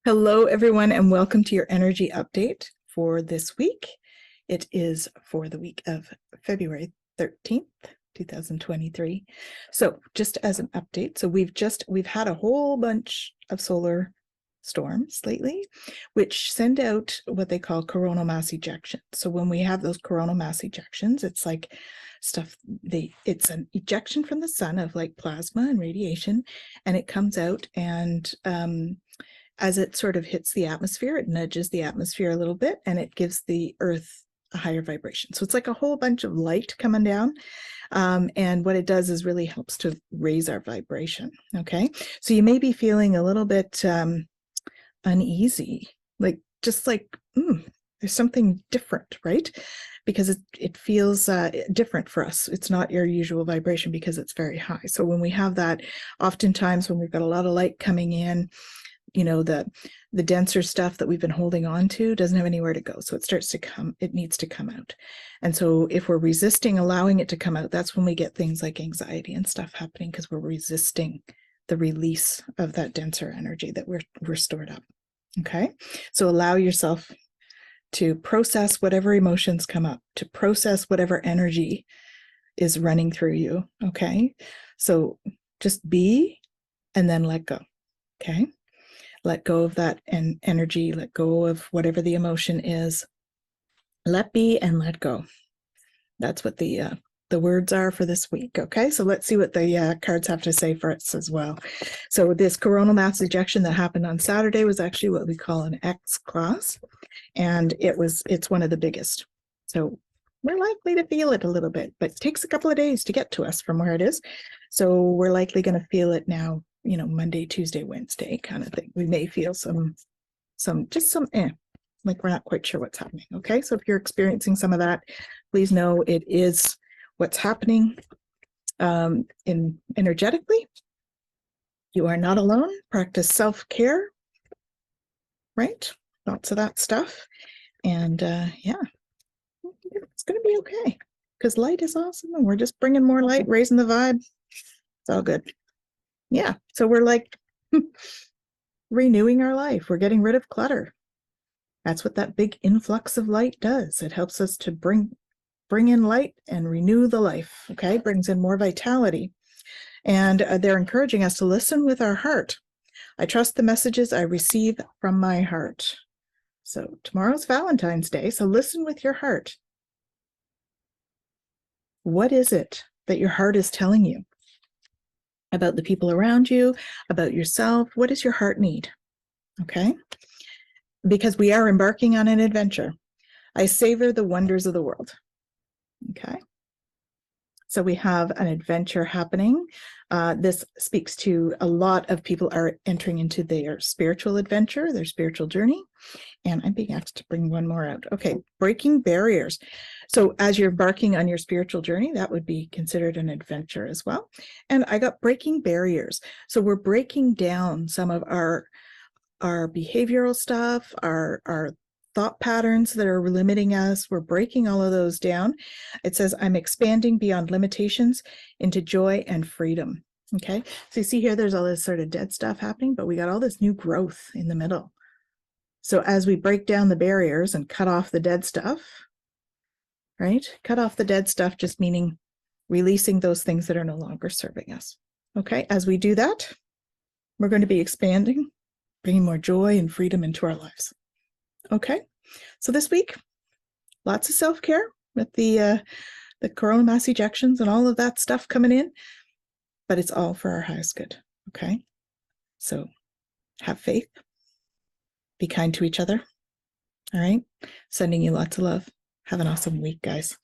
Hello, everyone, and welcome to your energy update for this week. It is for the week of February 13th, 2023. So just as an update, so we've had a whole bunch of solar storms lately, which send out what they call coronal mass ejections. So when we have those coronal mass ejections, it's like it's an ejection from the sun of like plasma and radiation, and it comes out and as it sort of hits the atmosphere, it nudges the atmosphere a little bit and it gives the earth a higher vibration. So it's like a whole bunch of light coming down. And what it does is really helps to raise our vibration. Okay. So you may be feeling a little bit uneasy, there's something different, right? Because it feels different for us. It's not your usual vibration because it's very high. So when we have that, oftentimes when we've got a lot of light coming in, the denser stuff that we've been holding on to doesn't have anywhere to go. So it needs to come out. And so if we're resisting allowing it to come out, that's when we get things like anxiety and stuff happening, because we're resisting the release of that denser energy that we're stored up. Okay. So allow yourself to process whatever emotions come up, to process whatever energy is running through you. Okay. So just be and then let go. Okay. Let go of that energy, let go of whatever the emotion is. Let be and let go. That's what the words are for this week. Okay, so let's see what the cards have to say for us as well. So this coronal mass ejection that happened on Saturday was actually what we call an X class, and it's one of the biggest. So we're likely to feel it a little bit, but it takes a couple of days to get to us from where it is. So we're likely going to feel it now, Monday, Tuesday, Wednesday kind of thing. We may feel some like we're not quite sure what's happening. Okay, so if you're experiencing some of that, please know it is what's happening energetically. You are not alone. Practice self-care, right? Lots of that stuff. And yeah, it's going to be okay, because light is awesome and we're just bringing more light, raising the vibe. It's all good. Yeah, so we're like renewing our life. We're getting rid of clutter. That's what that big influx of light does. It helps us to bring in light and renew the life. Okay, brings in more vitality. And they're encouraging us to listen with our heart. I trust the messages I receive from my heart. So tomorrow's Valentine's Day, so listen with your heart. What is it that your heart is telling you about the people around you, about yourself? What does your heart need? Okay, because we are embarking on an adventure. I savor the wonders of the world. Okay, so we have an adventure happening. This speaks to a lot of people are entering into their spiritual adventure, their spiritual journey. And I'm being asked to bring one more out. Okay, breaking barriers. So as you're embarking on your spiritual journey, that would be considered an adventure as well. And I got breaking barriers. So we're breaking down some of our behavioral stuff, our thought patterns that are limiting us. We're breaking all of those down. It says, I'm expanding beyond limitations into joy and freedom. Okay, so you see here, there's all this sort of dead stuff happening, but we got all this new growth in the middle. So as we break down the barriers and cut off the dead stuff, right? Cut off the dead stuff, just meaning releasing those things that are no longer serving us. Okay, as we do that, we're going to be expanding, bringing more joy and freedom into our lives. Okay, so this week, lots of self-care with the coronal mass ejections and all of that stuff coming in, but it's all for our highest good. Okay, so have faith. Be kind to each other. All right. Sending you lots of love. Have an awesome week, guys.